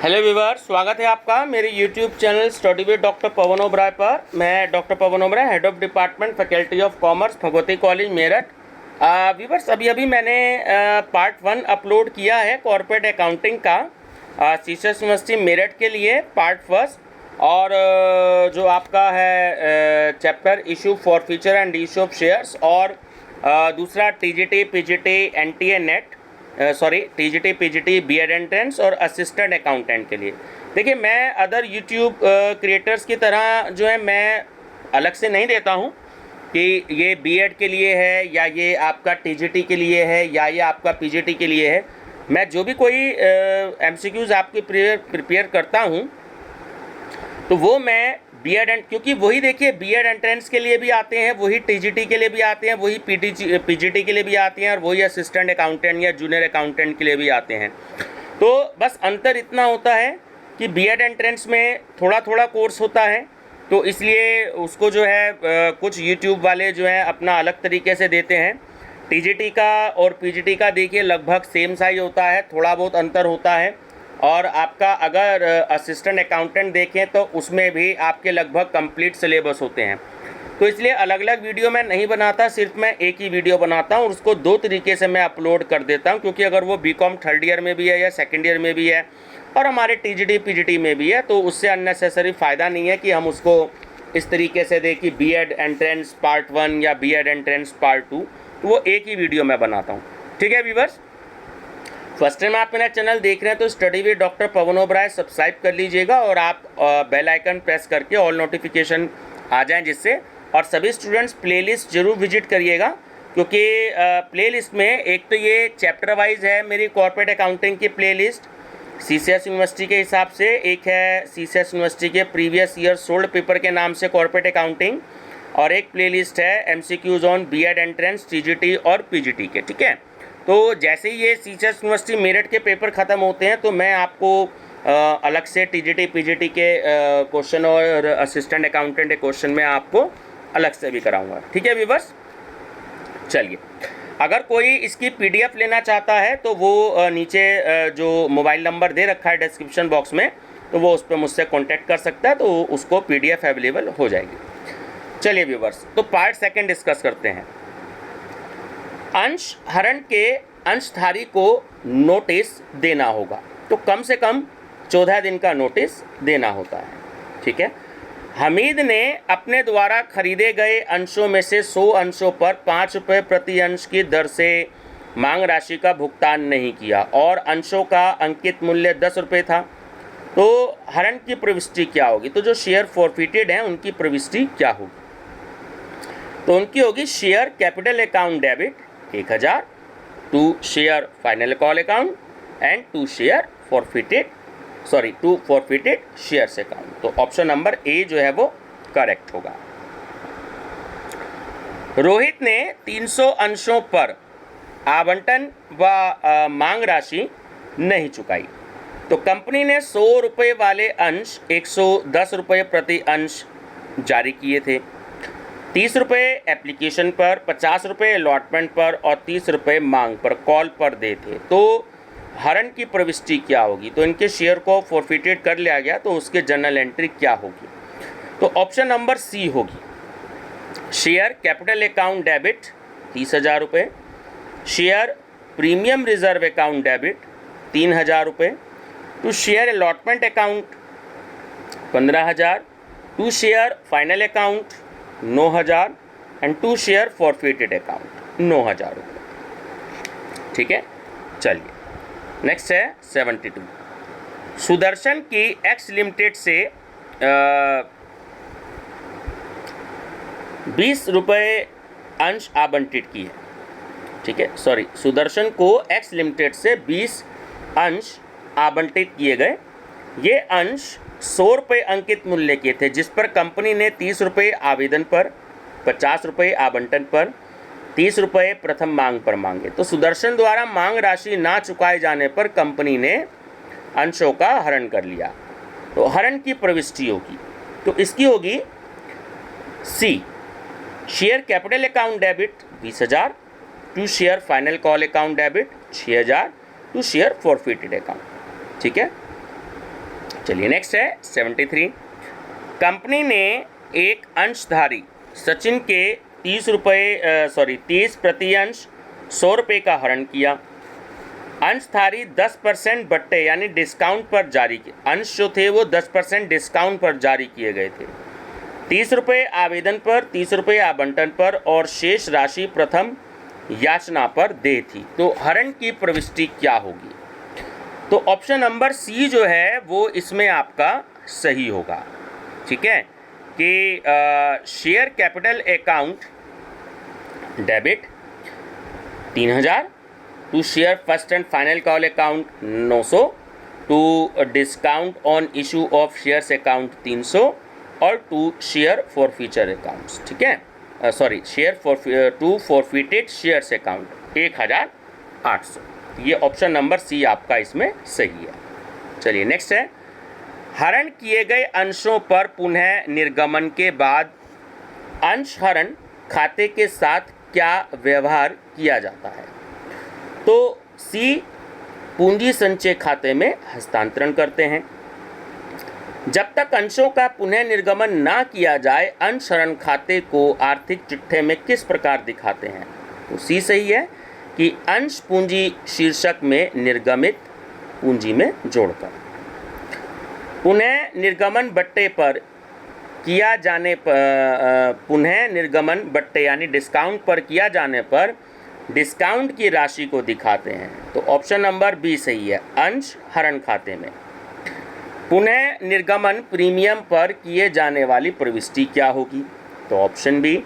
Hello viewer, स्वागत है आपका मेरे YouTube channel study with doctor Pawan Oberoi पर। मैं doctor Pawan Oberoi, head of department faculty of commerce, Bhagwati college Meerut. Viewers, अभी मैंने पार्ट 1 अपलोड किया है कॉर्पोरेट अकाउंटिंग का सीसेस यूनिवर्सिटी मेरठ के लिए पार्ट 1। और जो आपका है chapter issue forfeiture and issue of shares, और दूसरा TGT PGT NTA NET TGT PGT BEd entrance और असिस्टेंट अकाउंटेंट के लिए। देखिए, मैं अदर यूट्यूब क्रिएटर्स की तरह जो है मैं अलग से नहीं देता हूँ कि ये बीएड के लिए है या ये आपका टीजीटी के लिए है या ये आपका पीजीटी के लिए है। मैं जो भी कोई एमसीक्यूज़ आपके प्रिपेयर करता हूँ तो वो मैं बीएड क्योंकि वही देखिए बीएड एंट्रेंस के लिए भी आते हैं, वही टीजीटी के लिए भी आते हैं, वही पीजीटी के लिए भी आते हैं, और वही असिस्टेंट अकाउंटेंट या जूनियर अकाउंटेंट के लिए भी आते हैं। तो बस अंतर इतना होता है कि बीएड एंट्रेंस में थोड़ा थोड़ा कोर्स होता है, तो इसलिए उसको जो है कुछ यूट्यूब वाले जो है अपना अलग तरीके से देते हैं। टीजीटी का और पीजीटी का देखिए लगभग सेम साइज होता है, थोड़ा बहुत अंतर होता है। और आपका अगर असिस्टेंट अकाउंटेंट देखें तो उसमें भी आपके लगभग कंप्लीट सिलेबस होते हैं। तो इसलिए अलग अलग वीडियो मैं नहीं बनाता, सिर्फ मैं एक ही वीडियो बनाता हूँ और उसको दो तरीके से मैं अपलोड कर देता हूँ, क्योंकि अगर वो बीकॉम थर्ड ईयर में भी है या सेकेंड ईयर में भी है और हमारे टीजीटी पीजीटी में भी है, तो उससे अननेसेसरी फ़ायदा नहीं है कि हम उसको इस तरीके से दें कि बीएड एंट्रेंस पार्ट 1 या बीएड एंट्रेंस पार्ट 2। तो वो एक ही वीडियो मैं बनाता हूँ। ठीक है व्यूअर्स, फर्स्ट टाइम आप मेरा चैनल देख रहे हैं तो study with doctor Pawan Oberoi subscribe कर लीजिएगा और आप बेल आइकन प्रेस करके ऑल नोटिफिकेशन आ जाएं जिससे। और सभी स्टूडेंट्स प्लेलिस्ट जरूर विजिट करिएगा, क्योंकि प्लेलिस्ट में एक तो ये चैप्टर वाइज है मेरी कॉर्पोरेट अकाउंटिंग की प्लेलिस्ट सीसीएस यूनिवर्सिटी के हिसाब से, एक है सीसीएस यूनिवर्सिटी के प्रीवियस ईयर सोल्ड पेपर के नाम से कॉर्पोरेट अकाउंटिंग, और एक प्लेलिस्ट है MCQs on BEd entrance TGT और पीजीटी के। ठीक है, तो जैसे ही ये सीसीएस यूनिवर्सिटी मेरठ के पेपर ख़त्म होते हैं तो मैं आपको अलग से टीजीटी पीजीटी के क्वेश्चन और असिस्टेंट अकाउंटेंट के क्वेश्चन में आपको अलग से भी कराऊंगा। ठीक है व्यूअर्स, चलिए, अगर कोई इसकी पीडीएफ लेना चाहता है तो वो नीचे जो मोबाइल नंबर दे रखा है डिस्क्रिप्शन बॉक्स में, तो वो उस पर मुझसे कॉन्टैक्ट कर सकता है, तो उसको पीडीएफ अवेलेबल हो जाएगी। चलिए व्यूअर्स, तो पार्ट 2 डिस्कस करते हैं। अंश हरण के अंशधारी को नोटिस देना होगा, तो कम से कम 14 दिन का नोटिस देना होता है। ठीक है, हमीद ने अपने द्वारा खरीदे गए अंशों में से 100 अंशों पर 5 रुपये प्रति अंश की दर से मांग राशि का भुगतान नहीं किया और अंशों का अंकित मूल्य 10 रुपये था, तो हरण की प्रविष्टि क्या होगी? तो जो शेयर फॉरफिटेड हैं उनकी प्रविष्टि क्या होगी? तो उनकी होगी share capital account debit 1000, to share final call account and to forfeited shares account. तो ऑप्शन नंबर ए जो है वो करेक्ट होगा। रोहित ने 300 अंशों पर आवंटन व मांग राशि नहीं चुकाई, तो कंपनी ने 100 रुपये वाले अंश 110 रुपये प्रति अंश जारी किए थे। 30 रुपये एप्लीकेशन पर, 50 रुपये अलॉटमेंट पर और 30 रुपये मांग पर कॉल पर दे थे, तो हरण की प्रविष्टि क्या होगी? तो इनके शेयर को फॉरफिटेड कर लिया गया, तो उसके जर्नल एंट्री क्या होगी? तो ऑप्शन नंबर सी होगी, शेयर कैपिटल अकाउंट डेबिट 30,000 रुपये, share premium reserve account debit 3,000 रुपये, to share allotment account 15,000, to share final account 9,000 and to share forfeited account 9,000 रुपये। ठीक है, चलिए नेक्स्ट है 72। सुदर्शन की एक्स लिमिटेड से 20 रुपये अंश आवंटित की है। ठीक है, सुदर्शन को एक्स लिमिटेड से 20 अंश आवंटित किए गए। ये अंश 100 रुपये अंकित मूल्य के थे, जिस पर कंपनी ने 30 रुपये आवेदन पर, 50 रुपये आवंटन पर, 30 रुपये प्रथम मांग पर मांगे। तो सुदर्शन द्वारा मांग राशि ना चुकाए जाने पर कंपनी ने अंशों का हरण कर लिया, तो हरण की प्रविष्टि होगी। तो इसकी होगी C, share capital account debit 20,000, to share final call account debit 6,000, to share forfeited account. ठीक है, चलिए नेक्स्ट है 73। कंपनी ने एक अंशधारी सचिन के 30 प्रति अंश 100 रुपये का हरण किया। अंशधारी 10% बट्टे यानी डिस्काउंट पर जारी किए, अंश जो थे वो 10% डिस्काउंट पर जारी किए गए थे। 30 रुपये आवेदन पर, 30 रुपये आवंटन पर और शेष राशि प्रथम याचना पर दे थी। तो हरण की प्रविष्टि क्या होगी? तो ऑप्शन नंबर सी जो है वो इसमें आपका सही होगा। ठीक है कि share capital account debit 3000, to share first and final call account 900, to discount on issue of shares account 300 और to share for future accounts. ठीक है, sorry share for to forfeited shares account 1800। ये ऑप्शन नंबर सी आपका इसमें सही है। चलिए next है, हरण किए गए अंशों पर पुनः निर्गमन के बाद अंश हरण खाते के साथ क्या व्यवहार किया जाता है? तो सी, पूंजी संचय खाते में हस्तांतरण करते हैं। जब तक अंशों का पुनः निर्गमन ना किया जाए अंश हरण खाते को आर्थिक चिट्ठे में किस प्रकार दिखाते हैं? तो सी सही है कि अंश पूंजी शीर्षक में निर्गमित पूंजी में जोड़कर। पुनः निर्गमन बट्टे पर किया जाने पर, पुनः निर्गमन बट्टे यानी डिस्काउंट पर किया जाने पर डिस्काउंट की राशि को दिखाते हैं। तो ऑप्शन नंबर बी सही है, अंश हरण खाते में। पुनः निर्गमन प्रीमियम पर किए जाने वाली प्रविष्टि क्या होगी? तो option B,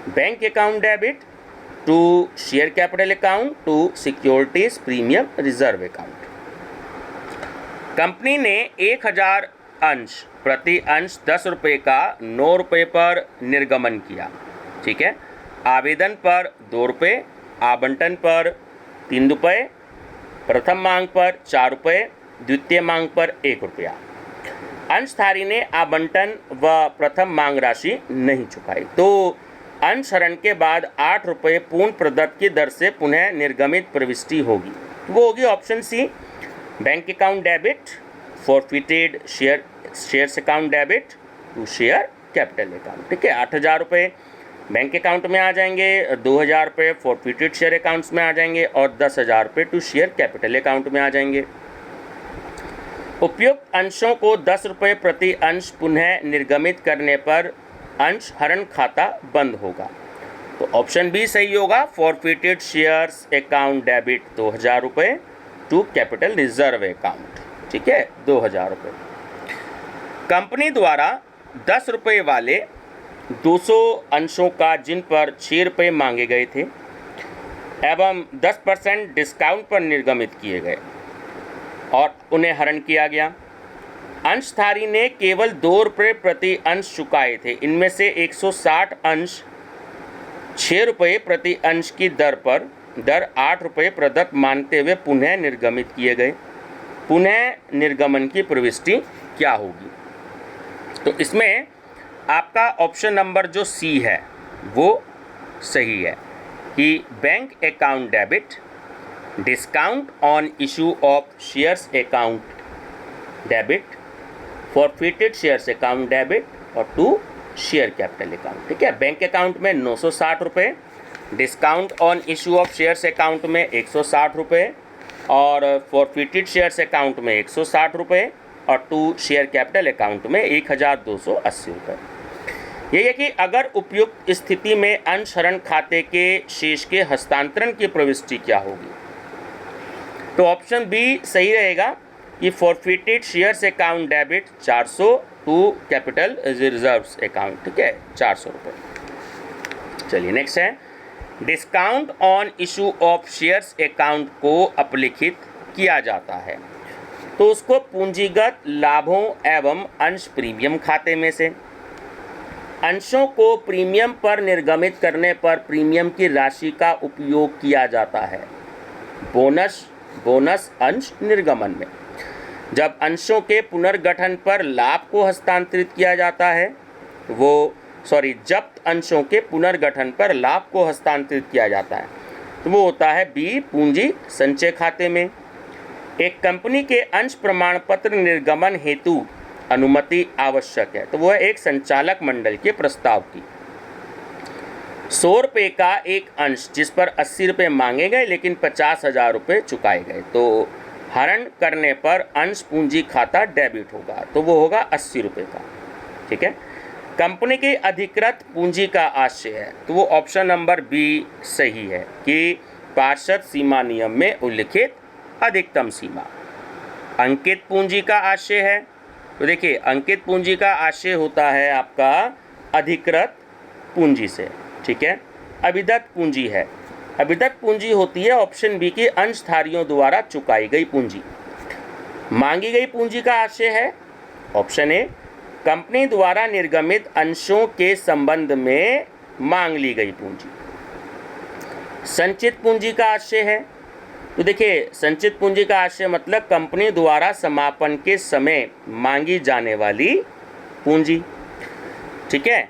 bank account debit, to share capital account, to securities premium reserve account. Company ने 1000 अंश प्रति अंश 10 रुपये का 9 रुपये पर निर्गमन किया। ठीक है, आवेदन पर 2 रुपये, आवंटन पर 3 रुपये, प्रथम मांग पर 4 रुपये, द्वितीय मांग पर 1 रुपया। अंशधारी ने आवंटन व प्रथम मांग राशि नहीं चुकाई। तो अंश हरण के बाद 8 रुपये पूर्ण प्रदत्त की दर से पुनः निर्गमित प्रविष्टि होगी। वो होगी option C, bank account debit, forfeited shares account debit, to share capital account. ठीक है, 8000 रुपये बैंक अकाउंट में आ जाएंगे, 2000 रुपये फॉरफिटेड शेयर अकाउंट्स में आ जाएंगे और 10,000 रुपये टू शेयर कैपिटल अकाउंट में आ जाएंगे। उपयुक्त अंशों को 10 रुपये प्रति अंश पुनः निर्गमित करने पर अंश हरण खाता बंद होगा। तो ऑप्शन बी सही होगा, फॉरफिटेड शेयर्स अकाउंट डेबिट 2000 रुपये टू कैपिटल रिजर्व अकाउंट। ठीक है, 2000 रुपये। कंपनी द्वारा 10 रुपये वाले 200 अंशों का जिन पर 6 रुपये मांगे गए थे एवं 10% डिस्काउंट पर निर्गमित किए गए और उन्हें हरण किया गया। अंशधारी ने केवल 2 रुपये प्रति अंश चुकाए थे। इनमें से 160 अंश 6 रुपये प्रति अंश की दर 8 रुपये प्रदत्त मानते हुए पुनः निर्गमित किए गए। पुनः निर्गमन की प्रविष्टि क्या होगी? तो इसमें आपका ऑप्शन नंबर जो सी है वो सही है कि bank account debit, discount on issue of shares account debit, forfeited shares account debit और टू शेयर कैपिटल अकाउंट। ठीक है, बैंक अकाउंट में 960 रुपये, discount on issue of shares account में 160 रुपये और फॉरफिटेड शेयर्स अकाउंट में 160 रुपये और टू शेयर कैपिटल अकाउंट में 1280 रुपये। यही है कि अगर उपयुक्त स्थिति में अंश हरण खाते के शेष के हस्तांतरण की प्रविष्टि क्या होगी? तो ऑप्शन बी सही रहेगा कि forfeited shares account debit 400 to capital reserves account. ठीक है, 400 रुपये। चलिए नेक्स्ट है, discount on issue of shares account को अपलिखित किया जाता है तो उसको पूंजीगत लाभों एवं अंश प्रीमियम खाते में से, अंशों को प्रीमियम पर निर्गमित करने पर प्रीमियम की राशि का उपयोग किया जाता है बोनस अंश निर्गमन में। जब अंशों के पुनर्गठन पर लाभ को हस्तांतरित किया जाता है जब्त अंशों के पुनर्गठन पर लाभ को हस्तांतरित किया जाता है तो वो होता है बी, पूंजी संचय खाते में। एक कंपनी के अंश प्रमाण पत्र निर्गमन हेतु अनुमति आवश्यक है, तो वो है एक संचालक मंडल के प्रस्ताव की। 100 रुपये का एक अंश जिस पर 80 रुपये मांगे गए लेकिन 50,000 रुपये चुकाए गए, तो हरण करने पर अंश पूंजी खाता डेबिट होगा, तो वो होगा 80 रुपये का। ठीक है। कंपनी की अधिकृत पूंजी का आशय है, तो वो ऑप्शन नंबर बी सही है कि पार्षद सीमा नियम में उल्लिखित अधिकतम सीमा। अंकित पूंजी का आशय है, तो देखिए अंकित पूंजी का आशय होता है आपका अधिकृत पूंजी से। ठीक है। अभिदत्त पूंजी है, अभिदत्त पूंजी होती है ऑप्शन बी की अंशधारियों द्वारा चुकाई गई पूंजी। मांगी गई पूंजी का आशय है ऑप्शन ए कंपनी द्वारा निर्गमित अंशों के संबंध में मांग ली गई पूंजी। संचित पूंजी का आशय है, तो देखिए संचित पूंजी का आशय मतलब कंपनी द्वारा समापन के समय मांगी जाने वाली पूंजी। ठीक है।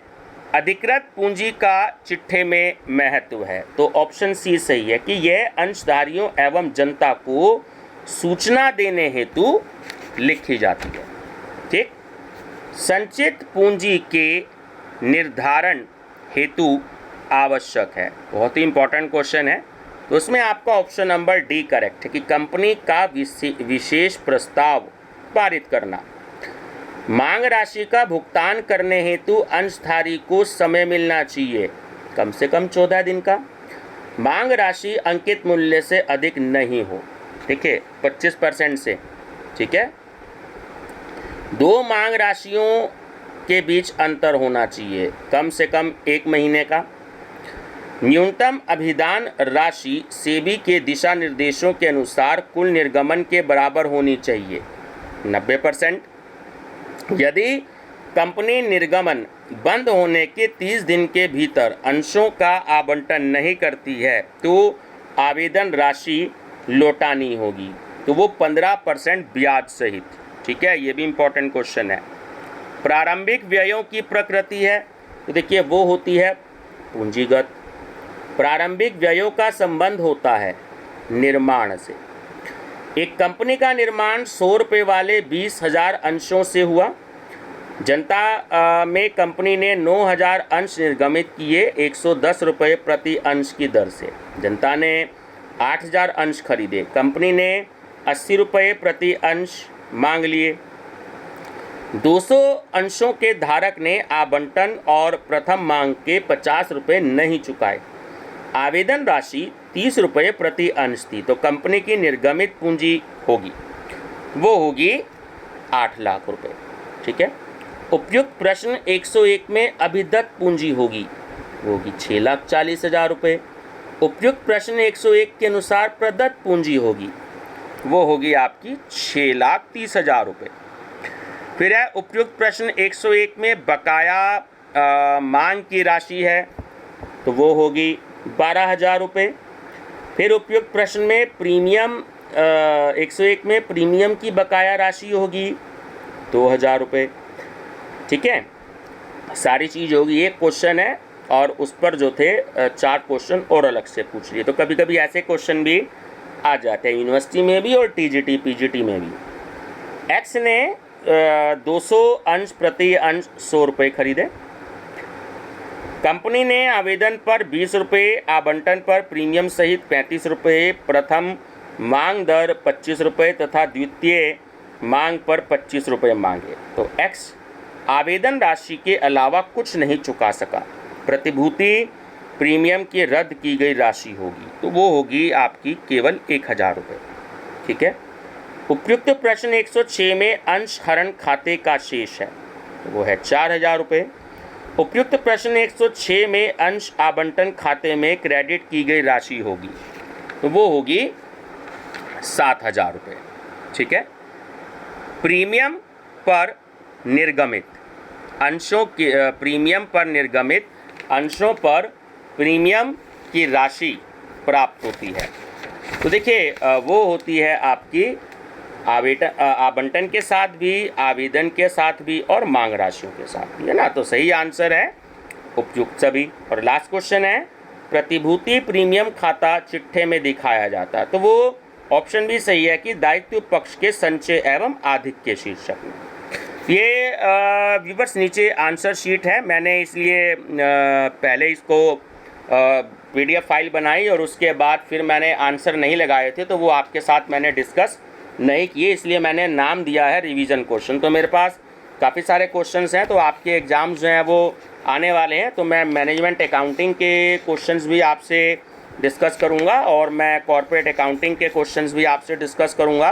अधिकृत पूंजी का चिट्ठे में महत्व है, तो ऑप्शन सी सही है कि यह अंशधारियों एवं जनता को सूचना देने हेतु लिखी जाती है। ठीक। संचित पूंजी के निर्धारण हेतु आवश्यक है, बहुत ही इंपॉर्टेंट क्वेश्चन है, तो उसमें आपका ऑप्शन नंबर डी करेक्ट है कि कंपनी का विशेष प्रस्ताव पारित करना। मांग राशि का भुगतान करने हेतु अंशधारी को समय मिलना चाहिए, कम से कम 14 दिन का। मांग राशि अंकित मूल्य से अधिक नहीं हो, ठीक है, 25% से। ठीक है। दो मांग राशियों के बीच अंतर होना चाहिए, कम से कम 1 महीने का। न्यूनतम अभिदान राशि सेबी के दिशा निर्देशों के अनुसार कुल निर्गमन के बराबर होनी चाहिए, 90%। यदि कंपनी निर्गमन बंद होने के 30 दिन के भीतर अंशों का आवंटन नहीं करती है तो आवेदन राशि लौटानी होगी, तो वो 15% ब्याज सहित। ठीक है, ये भी इम्पोर्टेंट क्वेश्चन है। प्रारंभिक व्ययों की प्रकृति है, तो देखिए वो होती है पूंजीगत। प्रारंभिक व्ययों का संबंध होता है निर्माण से। एक कंपनी का निर्माण 100 रुपये वाले 20,000 अंशों से हुआ। जनता में कंपनी ने 9,000 अंश निर्गमित किए 110 रुपये प्रति अंश की दर से। जनता ने 8,000 अंश खरीदे, कंपनी ने 80 रुपये प्रति अंश मांग लिए। 200 अंशों के धारक ने आवंटन और प्रथम मांग के 50 रुपये नहीं चुकाए। आवेदन राशि 30 रुपये प्रति अंश थी, तो कंपनी की निर्गमित पूंजी होगी, वो होगी 8 लाख रुपये। ठीक है। उपयुक्त प्रश्न 101 में अभिदत्त पूंजी होगी, वो होगी 6,40,000 रुपये। उपयुक्त प्रश्न 101 के अनुसार प्रदत्त पूंजी होगी, वो होगी आपकी 6,30,000 रुपये। फिर है उपयुक्त प्रश्न 101 में बकाया मांग की राशि है, तो वो होगी 12,000 रुपये। फिर उपयुक्त प्रश्न में प्रीमियम 101 में प्रीमियम की बकाया राशि होगी 2,000 रुपये। ठीक है, सारी चीज़ होगी। एक क्वेश्चन है और उस पर जो थे 4 क्वेश्चन और अलग से पूछ लिए, तो कभी कभी ऐसे क्वेश्चन भी आ जाते हैं यूनिवर्सिटी में भी और टीजीटी पीजीटी में भी। एक्स ने 200 अंश प्रति अंश 100 रुपये खरीदे। कंपनी ने आवेदन पर 20 रुपये, आवंटन पर प्रीमियम सहित 35 रुपये, प्रथम मांग दर 25 रुपये तथा द्वितीय मांग पर 25 रुपये मांगे, तो एक्स आवेदन राशि के अलावा कुछ नहीं चुका सका। प्रतिभूति प्रीमियम की रद्द की गई राशि होगी, तो वो होगी आपकी केवल 1,000 रुपये। ठीक है। उपयुक्त प्रश्न 106 में अंश हरण खाते का शेष है, तो वो है 4,000 रुपये। उपयुक्त प्रश्न 106 में अंश आवंटन खाते में क्रेडिट की गई राशि होगी, तो वो होगी 7,000 रुपये। ठीक है। प्रीमियम पर निर्गमित अंशों की प्रीमियम पर निर्गमित अंशों पर प्रीमियम की राशि प्राप्त होती है, तो देखिए वो होती है आपकी आवंटन के साथ भी, आवेदन के साथ भी और मांग राशियों के साथ भी, है ना। तो सही आंसर है उपयुक्त सभी। और लास्ट क्वेश्चन है प्रतिभूति प्रीमियम खाता चिट्ठे में दिखाया जाता है, तो वो ऑप्शन भी सही है कि दायित्व पक्ष के संचय एवं आधिक्य शीर्षक में। ये व्यूवर्स नीचे आंसर शीट है, मैंने इसलिए पहले इसको PDF फाइल बनाई और उसके बाद फिर मैंने आंसर नहीं लगाए थे, तो वो आपके साथ मैंने डिस्कस नहीं किए, इसलिए मैंने नाम दिया है रिवीजन क्वेश्चन। तो मेरे पास काफ़ी सारे क्वेश्चंस हैं, तो आपके एग्ज़ाम्स जो हैं वो आने वाले हैं, तो मैं मैनेजमेंट अकाउंटिंग के क्वेश्चंस भी आपसे डिस्कस करूंगा और मैं कॉर्पोरेट अकाउंटिंग के क्वेश्चंस भी आपसे डिस्कस करूंगा,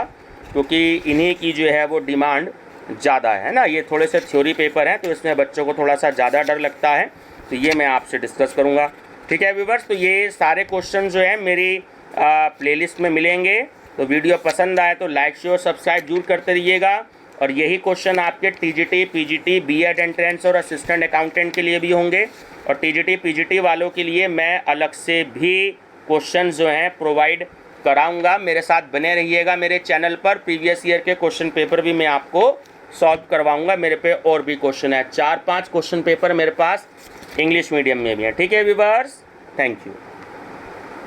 क्योंकि इन्हीं की जो है वो डिमांड ज़्यादा है ना। ये थोड़े से थ्योरी पेपर हैं, तो इसमें बच्चों को थोड़ा सा ज़्यादा डर लगता है, तो ये मैं आपसे डिस्कस करूँगा। ठीक है व्यूवर्स, तो ये सारे क्वेश्चन जो हैं मेरी प्लेलिस्ट में मिलेंगे। तो वीडियो पसंद आए तो लाइक शेयर सब्सक्राइब जरूर करते रहिएगा। और यही क्वेश्चन आपके TGT PGT BEd एंट्रेंस और असिस्टेंट अकाउंटेंट के लिए भी होंगे, और TGT PGT वालों के लिए मैं अलग से भी क्वेश्चन जो हैं प्रोवाइड कराऊंगा। मेरे साथ बने रहिएगा मेरे चैनल पर। प्रीवियस ईयर के क्वेश्चन पेपर भी मैं आपको सॉल्व करवाऊंगा। मेरे पे और भी क्वेश्चन है, 4-5 क्वेश्चन पेपर मेरे पास इंग्लिश मीडियम में भी है। ठीक है व्यूअर्स, थैंक यू।